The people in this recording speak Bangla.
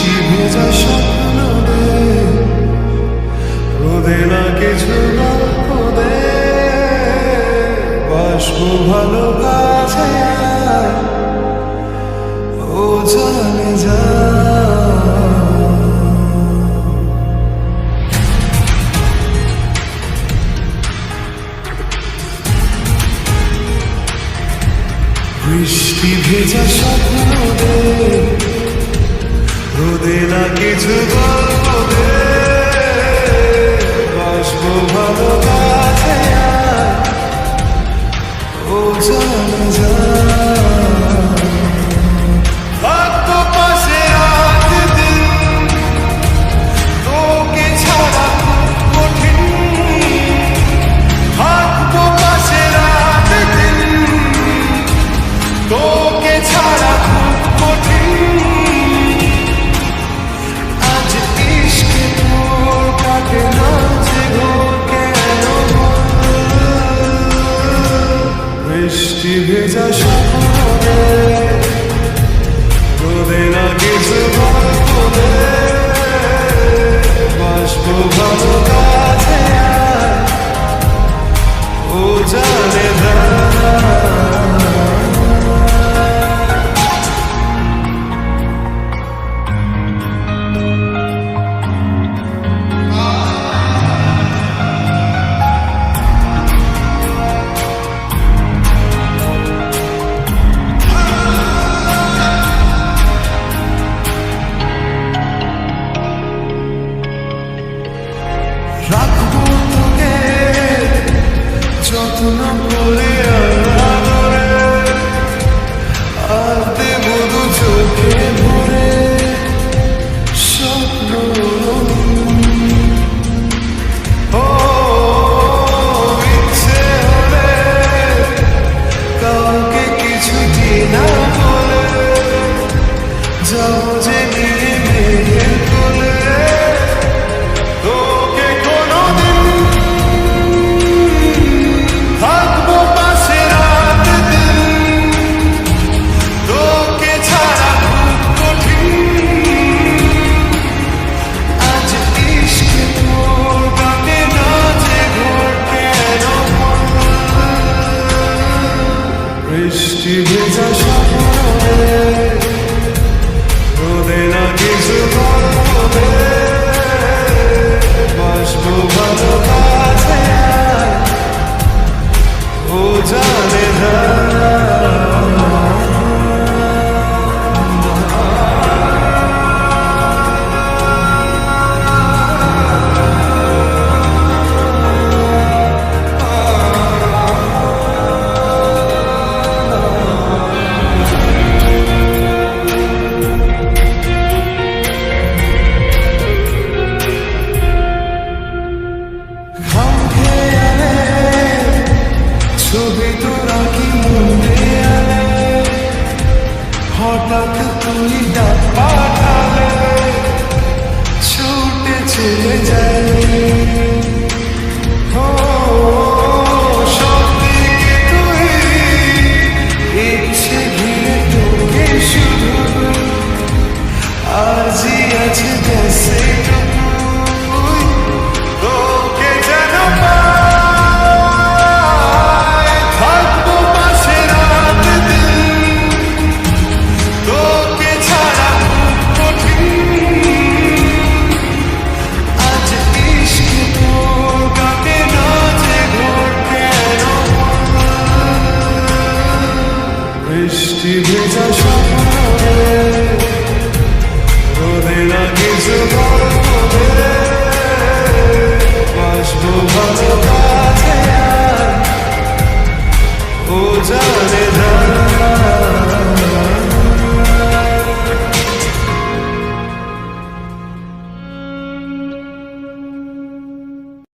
বৃষ্টি ভেজা স্বপ্ন দে, রোদে না কিছু গল্প দে, বাসবো ভালো কাছে আয়, ও জানে যা। বৃষ্টি ভেজা স্বপ্ন দে, রোদে না কিছু গল্প দে, বাসবো ভালো কাছে আয়, ও জানে যা। থাকবো পাশে রাত দিন, তোকে ছাড়া খুব কঠিন। থাকবো পাশে রাত দিন, তোকে ছাড়া খুব কঠিন। আজ ইশকে তোর কাটে না যে ঘোর কেন বল? বৃষ্টি ভেজা স্বপ্ন দে, রোদে না কিছু গল্প দে, বাসবো ভালো কাছে আয়, ও জানে যা। রাখবো তোকে যত্ন করে আদরে, আর দেবো দু চোখে ভরে স্বপ্ন। ও ইচ্ছে হলে কাউকে কিছুটি না বলে যাবো যে নিয়ে মেয়ের কোলে। তোকে কোনোদিন থাকবো পাশে রাত দিন, তোকে ছাড়া খুব কঠিন। আজ ইশকে তোর কাটে না যে ঘোর কেন বল? বৃষ্টি ভেজা স্বপ্ন দে, রোদে না কিছু গল্প দে, বাসবো ভালো কাছে আয়, ও জানে যা। ছবি তোরা কি মনে আলে, হঠাৎ তুই ডাক পাঠালে ছুটে চলে যাই। ও সবদিকে তুই ইচ্ছে ঘিরে তোকে শুধু, আজই আছে দেশে তোকে যেন বৃষ্টি ভেজা স্বপ্ন দে, রোদে না কিছু গল্প দে, বাসবো ভালো কাছে আয়, ও জানে।